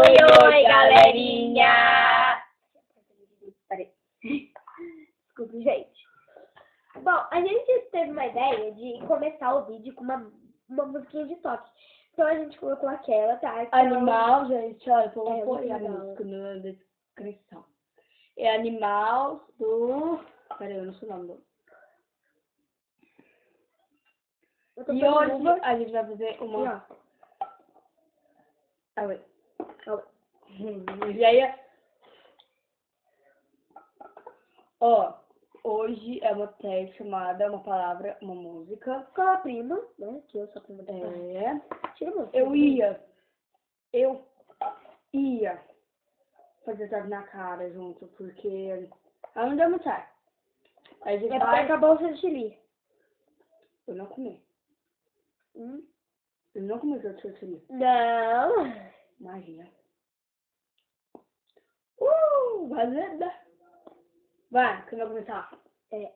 Oi, oi, galerinha! Peraí. Desculpa, gente. Bom, a gente teve uma ideia de começar o vídeo com uma musiquinha de toque. Então a gente colocou aquela, tá? Então, Animal, gente, olha, vou É, pôr muito a legal. música na descrição. É Animal do... Peraí, eu não sei o nome do... eu tô E pondo hoje uva. a gente vai fazer E, uma... ó. Ah, ué. Ó. E aí... Ó, hoje é uma tag chamada, uma palavra, uma música. Com a prima, né? Que eu sou a prima dela. É... Tira a música. Eu ia fazer tag na cara junto, porque ela não deu muito certo. Aí a gente É porque vai... acabou o chantilly. Eu não comi. Eu não comi o chantilly. Não. Imagina. Valenda. Vai, quem vai começar? É.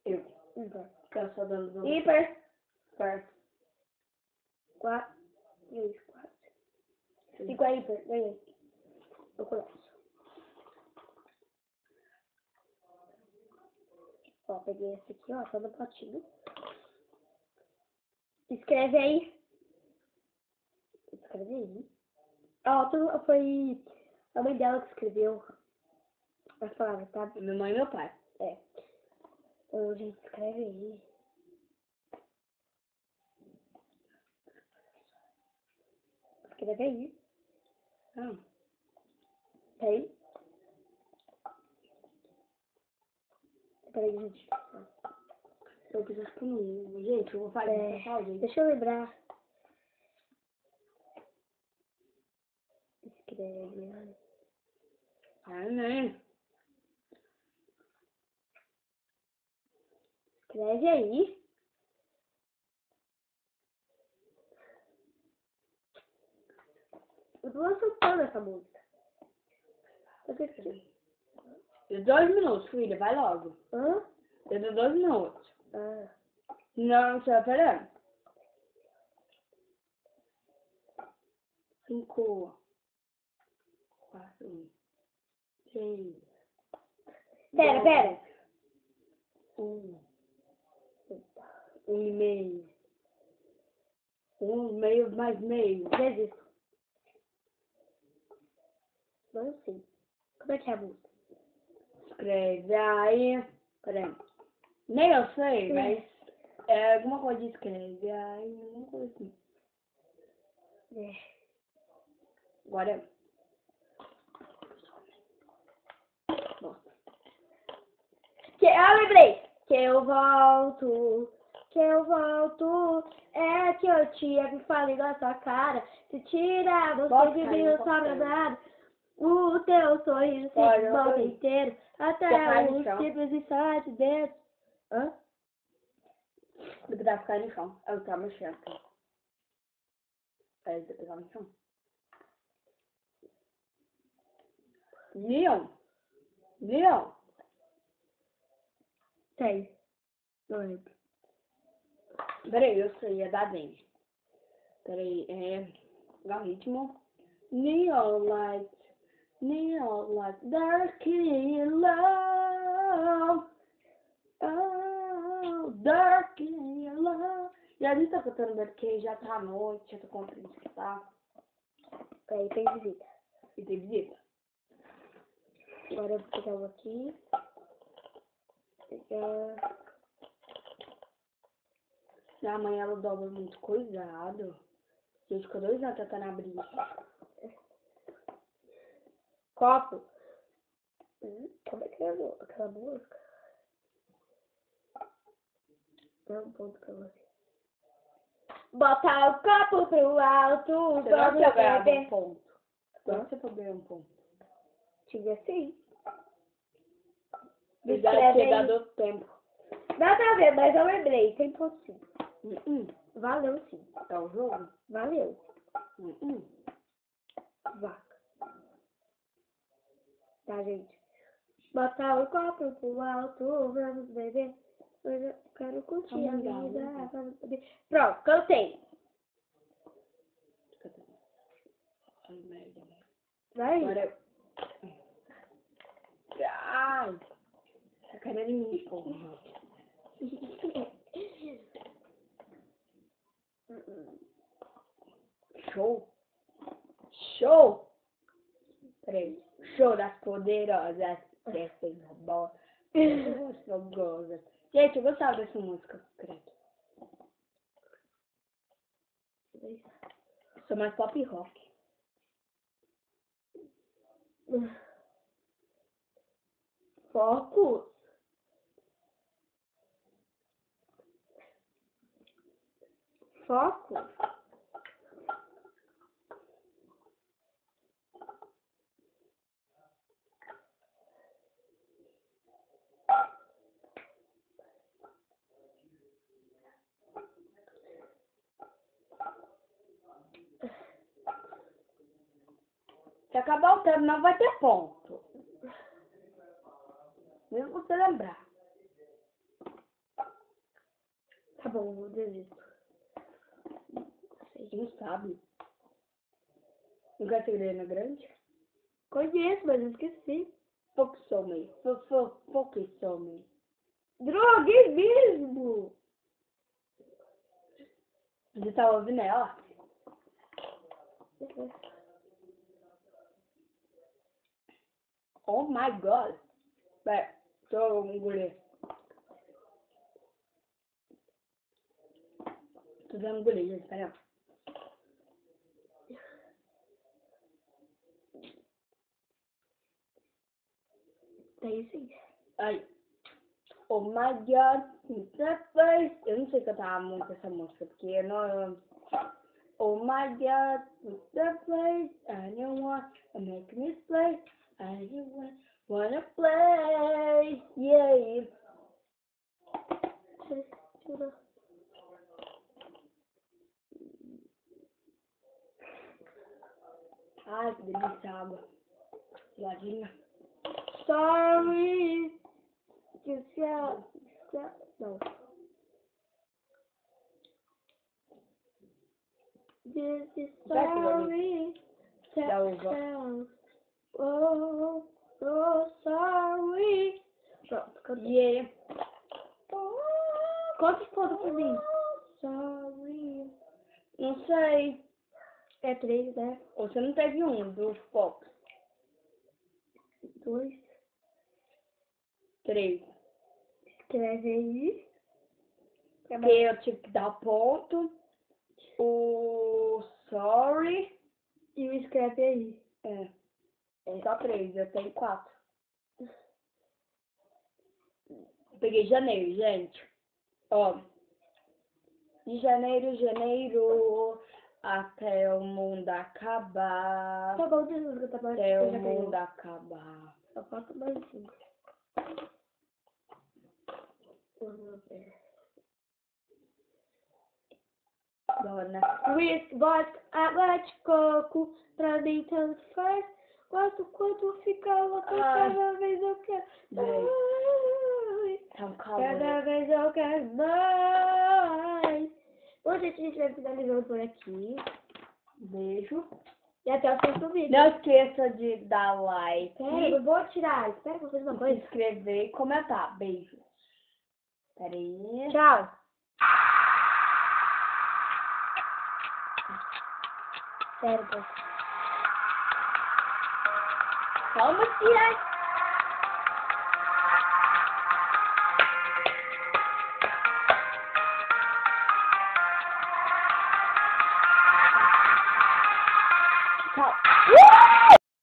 Eu. Ímpar. Eu só dando Ímpar. certo. 4. Isso, 4. 5 é ímpar. Ganhei. Eu começo. Ó, peguei esse aqui, ó. Tá no potinho. Escreve aí. Escreve aí. Ó, foi a mãe dela que escreveu as palavras, tá? Minha mãe e meu pai. É. Então, gente, escreve aí. Escreve aí. Ah. Aí. Peraí, gente. Eu preciso que não... Gente, eu vou fazer pessoal, gente. Deixa eu lembrar. Escreve. Ah, né? Escreve aí. Eu tô soltando essa música. Eu tô escrevendo. Deu 2 minutos, filha. Vai logo. Hã? Deu 2 minutos. Ah. Não, você vai esperando. 5, 4, 3, Pera. 1, 1,5. 1,5 mais meio. Desisto. Não sei. Como é que é a música? Escreve aí. Peraí. Nem eu sei, mas é alguma coisa de escreve aí, alguma coisa assim. É. Agora. Nossa. Lembrei. Que eu volto. É que eu te falei na sua cara. Se tira você Bota, de cara, mim, não não posso sobra ter. nada. O teu sorriso se Olha, desmonta eu- inteiro. Você Até cai no os chão. simples e só de dentro. Hã? Do que dá pra cair no chão. Eu tava mexendo. Aí você pegar no chão. Leon. Sei. Não lembro. Peraí, eu sei, é da Dani. Peraí, dá o ritmo. Neon light, dark in love. Oh, dark in love. E a gente tá cantando porque já tá à noite, já tô com preguiça, tá? Aí tem visita. E tem visita. Agora eu vou pegar um aqui. Pegar. Minha mãe, ela dobra muito coisado. Gente, ficou 2 anos tentando abrir isso. Copo. Como é que é aquela música? Dá um ponto pra você. Bota o copo pro alto, Você não vamos pegava beber. um ponto. Agora você pode ganhar um ponto. Tinha sim. Já Escreve tinha aí. dado tempo. Nada a ver, mas eu lembrei. Tem ponto sim. Valeu sim. É o jogo? Valeu. Vaca. Tá, gente? Botar o copo pro alto, vamos beber. Hoje eu quero curtir a Legal, vida. legal. Vamos beber. Pronto, cantei. Ai, merda. Vai. Agora eu... Ai, essa cara é minha, porra. Show. Show. Peraí. Show das poderosas. Descem na bola. Fogosas. Gente, eu gostava dessa música, credo. Sou mais pop rock. Foco. Foco. Se acabar o tempo, não vai ter ponto. Mesmo você lembrar. Tá bom, vou desisto. Não sabe. Não quer segredo grande? Conheço, mas eu esqueci. Pouco some. Pouco some. Droga, é mesmo? Você tá ouvindo ela? Oh my god. Vai, tô engolindo. Tô dando engolir, gente, pera. Tem sim. Aí. Oh my god, that place. Eu não sei cantar muito essa música, porque eu não... Oh my god, that place. Anyone make me play. Anyone wanna play. Yeah. Ai, que delícia a água. Geladinha. Sorry. Não. This is sorry. Da uva. Oh, oh, sorry. Pronto, cantei. Yeah. Quantos pontos pra mim? Sorry. Não sei. É 3, né? Você não teve um dos Fox. 2. 3. Escreve aí. Porque eu tive que dar ponto. O sorry. E o escreve aí. É só 3, eu tenho 4. Peguei janeiro, gente. Ó. De janeiro, até o mundo acabar. Tá bom, deixa eu cantar mais. Até Eu o já mundo ganhei. acabar. Só falta mais 5. Bora, né? Whisky, vodka, água de coco, pra mim tanto faz. Gosto quando fica louco, cada vez eu quero mais. Tá um calor. Cada vez eu quero mais. Bom, gente, a gente vai finalizando por aqui. Beijo. E até o próximo vídeo. Não esqueça de dar like. Pera, eu vou tirar. Espera que eu vou fazer uma Se coisa. inscrever e comentar. Beijo. Peraí. Tchau. Sério, pô. Vamos tirar. Tchau.